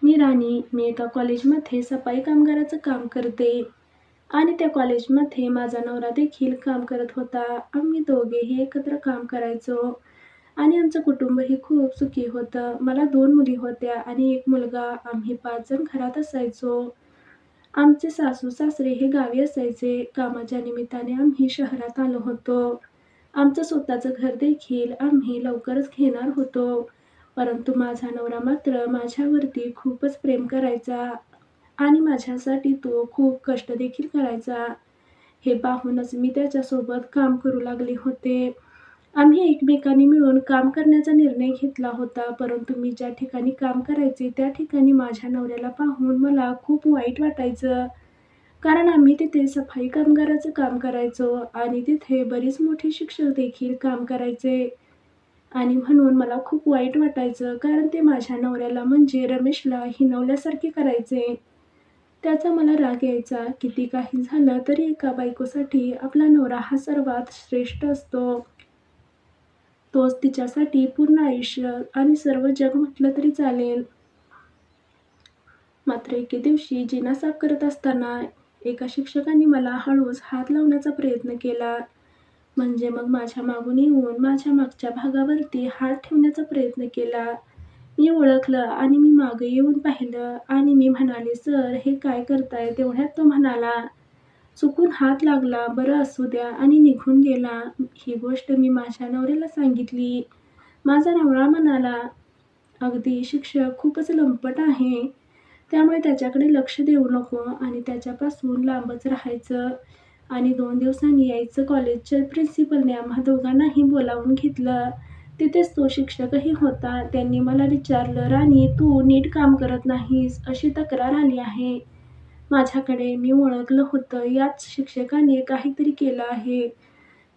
मी राणी. मी एका कॉलेजमध्ये सफाई कामगाराचं काम करते आणि त्या कॉलेजमध्ये माझा नवरा देखील काम करत होता. आम्ही दोघेही एकत्र काम करायचो आणि आमचं कुटुंबही खूप सुखी होतं. मला 2 मुली होत्या आणि 1 मुलगा. आम्ही 5 जण घरात असायचो. आमचे सासू-सासरे हे गावी असायचे. कामाच्या निमित्ताने आम्ही शहरात आलो होतो. आमचं स्वतःचं घर देखील आम्ही लवकरच घेणार होतो. परंतु माझा नवरा मात्र माझ्यावरती खूपच प्रेम करायचा आणि माझ्यासाठी तो खूप कष्ट देखील करायचा. हे पाहूनच मी त्याच्यासोबत काम करू लागले होते. आम्ही एकमेकांनी मिळून काम करण्याचा निर्णय घेतला होता. परंतु मी ज्या ठिकाणी काम करायचे त्या ठिकाणी माझ्या नवऱ्याला पाहून मला खूप वाईट वाटायचं. कारण आम्ही तिथे सफाई कामगाराचं काम करायचो आणि तिथे बरीच मोठी शिक्षक देखील काम करायचे आणि म्हणून मला खूप वाईट वाटायचं. कारण ते माझ्या नवऱ्याला म्हणजे रमेशला हिणवल्यासारखे करायचे. त्याचा मला राग यायचा. किती काही झालं तरी एका बायकोसाठी आपला नवरा हा सर्वात श्रेष्ठ असतो. तोच तिच्यासाठी पूर्ण आयुष्य आणि सर्व जग म्हटलं तरी चालेल. मात्र एके दिवशी जिना साफ करत असताना एका शिक्षकाने मला हळूच हात लावण्याचा प्रयत्न केला. म्हणजे मग माझ्या मागून येऊन माझ्या मागच्या भागावरती हात ठेवण्याचा प्रयत्न केला. मी ओळखलं आणि मी मागे येऊन पाहिलं आणि मी म्हणाले, "सर, हे काय करताय?" तेवढ्यात तो म्हणाला, "चुकून हात लागला, बरं असू द्या" आणि निघून गेला. ही गोष्ट मी माझ्या नवऱ्याला सांगितली. माझा नवरा म्हणाला, "अगदी शिक्षक खूपच लंपट आहे. त्यामुळे त्याच्याकडे लक्ष देऊ नको आणि त्याच्यापासून लांबच राहायचं." आणि 2 दिवसांनी यायचं. कॉलेजच्या प्रिन्सिपलने आम्हा दोघांनाही बोलावून घेतलं. तिथेच तो शिक्षकही होता. त्यांनी मला विचारलं, "राणी, तू नीट काम करत नाहीस, अशी तक्रार आली आहे माझ्याकडे." मी ओळखलं होतं याच शिक्षकाने काहीतरी केलं आहे.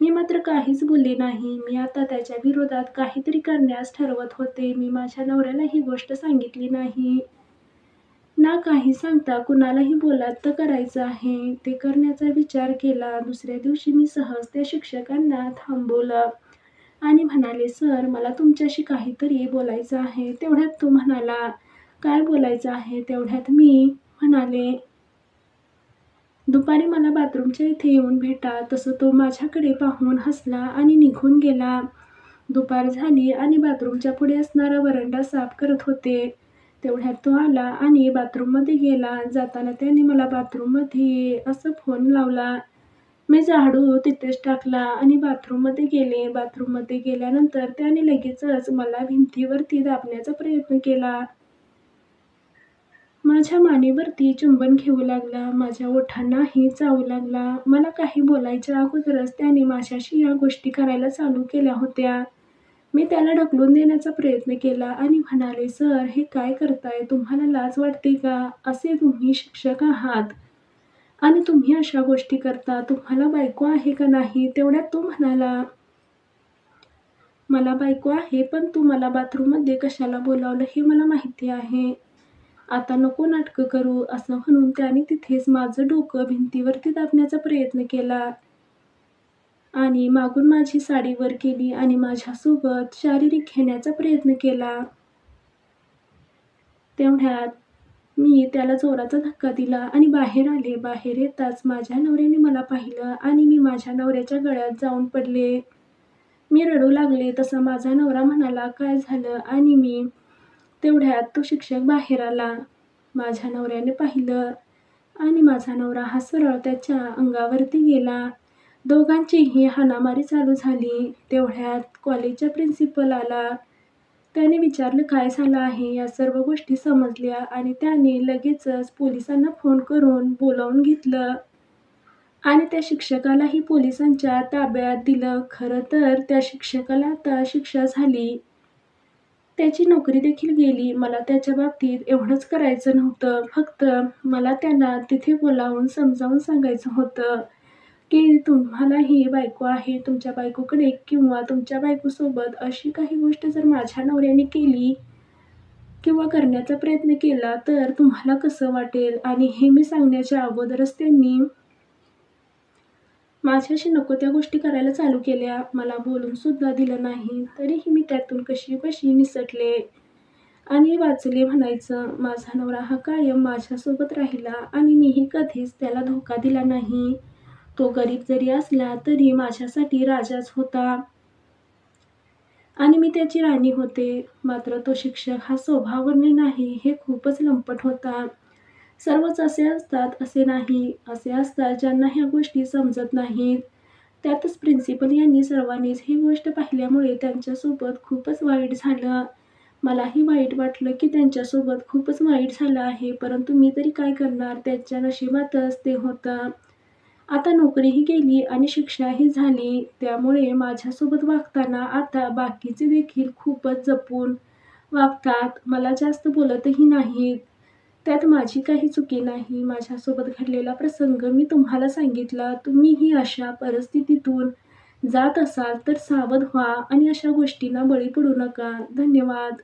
मी मात्र काहीच बोलले नाही. मी आता त्याच्या विरोधात काहीतरी करण्यास ठरवत होते. मी माझ्या नवऱ्याला ही गोष्ट सांगितली नाही. ना काही सांगता कुणालाही बोलात करायचं आहे, ते करण्याचा विचार केला. दुसऱ्या दिवशी मी सहज त्या शिक्षकांना थांबवलं आणि म्हणाले, "सर, मला तुमच्याशी काहीतरी बोलायचं आहे." तेवढ्यात तो म्हणाला, "काय बोलायचं आहे?" तेवढ्यात मी म्हणाले, "दुपारी मला बाथरूमच्या इथे येऊन भेटा." तसं तो माझ्याकडे पाहून हसला आणि निघून गेला. दुपार झाली आणि बाथरूमच्या पुढे असणारा वरांडा साफ करत होते. तेवढ्यात तो आला आणि बाथरूममध्ये गेला. जाताना त्याने मला "बाथरूममध्ये ये" असं फोन लावला. मी झाडू तिथेच टाकला आणि बाथरूममध्ये गेले. बाथरूममध्ये गेल्यानंतर त्याने लगेचच मला भिंतीवरती दाबण्याचा प्रयत्न केला. माझ्या मानेवरती चुंबन घेऊ लागला. माझ्या ओठांनाही चावू लागला. मला काही बोलायच्या अगोदरच त्याने माझ्याशी या गोष्टी करायला चालू केल्या होत्या. मी त्याला ढकलून देण्याचा प्रयत्न केला आणि म्हणाले, "सर, हे काय करताय? तुम्हाला लाज वाटते का? असे तुम्ही शिक्षक आहात आणि तुम्ही अशा गोष्टी करता. तुम्हाला बायको आहे का नाही?" तेवढ्यात तो म्हणाला, "मला बायको आहे, पण तू मला बाथरूममध्ये कशाला बोलावलं हे मला माहिती आहे. आता नको नाटकं करू." असं म्हणून त्याने तिथेच माझं डोकं भिंतीवरती दाबण्याचा प्रयत्न केला आणि मागून माझी साडी वर केली आणि माझ्यासोबत शारीरिक खेळण्याचा प्रयत्न केला. तेवढ्यात मी त्याला जोराचा धक्का दिला आणि बाहेर आले. बाहेर येताच माझ्या नवऱ्याने मला पाहिलं आणि मी माझ्या नवऱ्याच्या गळ्यात जाऊन पडले. मी रडू लागले. तसा माझा नवरा म्हणाला, "काय झालं?" आणि मी तेवढ्यात तो शिक्षक बाहेर आला. माझ्या नवऱ्याने पाहिलं आणि माझा नवरा हा सरळ त्याच्या अंगावरती गेला. दोघांचीही हाणामारी चालू झाली. तेवढ्यात कॉलेजचा प्रिन्सिपल आला. त्याने विचारलं, "काय झालं आहे?" या सर्व गोष्टी समजल्या आणि त्याने लगेचच पोलिसांना फोन करून बोलावून घेतलं आणि त्या शिक्षकालाही पोलिसांच्या ताब्यात दिलं. खरं तर त्या शिक्षकाला आता शिक्षा झाली. त्याची नोकरी देखील गेली. मला त्याच्या बाबतीत एवढंच करायचं नव्हतं. फक्त मला त्याला तिथे बोलावून समजावून सांगायचं होतं, की तुम्हालाही बायको आहे. तुमच्या बायकोकडे किंवा तुमच्या बायकोसोबत अशी काही गोष्ट जर माझ्या नवऱ्याने केली किंवा करण्याचा प्रयत्न केला तर तुम्हाला कसं वाटेल? आणि हे मी सांगण्याच्या अगोदरच त्यांनी माझ्याशी नको त्या गोष्टी करायला चालू केल्या. मला बोलून सुद्धा दिलं नाही. तरीही मी त्यातून कशीबशी निसटले आणि वाचले म्हणायचं. माझा नवरा हा कायम माझ्यासोबत राहिला आणि मीही कधीच त्याला धोका दिला नाही. तो गरीब जरी असला तरी माझ्यासाठी राजाच होता आणि मी त्याची राणी होते. मात्र तो शिक्षक हा स्वभावाने नाही, हे खूपच लंपट होता. सर्वच असे असतात असे नाही. असे असतात ज्यांना ह्या गोष्टी समजत नाहीत. त्यातच प्रिन्सिपल यांनी सर्वांनीच ही गोष्ट पाहिल्यामुळे त्यांच्यासोबत खूपच वाईट झालं. मलाही वाईट वाटलं की त्यांच्यासोबत खूपच वाईट झालं आहे. परंतु मी तरी काय करणार? त्यांच्या नशिबातच ते होतं. आता नोकरीही गेली आणि शिक्षाही झाली. त्यामुळे माझ्यासोबत वागताना आता बाकीचे देखील खूपच जपून वागतात. मला जास्त बोलतही नाहीत. त्यात माझी काही चुकी नाही. माझ्यासोबत घडलेला प्रसंग मी तुम्हाला सांगितला. तुम्हीही अशा परिस्थितीतून जात असाल तर सावध व्हा आणि अशा गोष्टींना बळी पडू नका. धन्यवाद.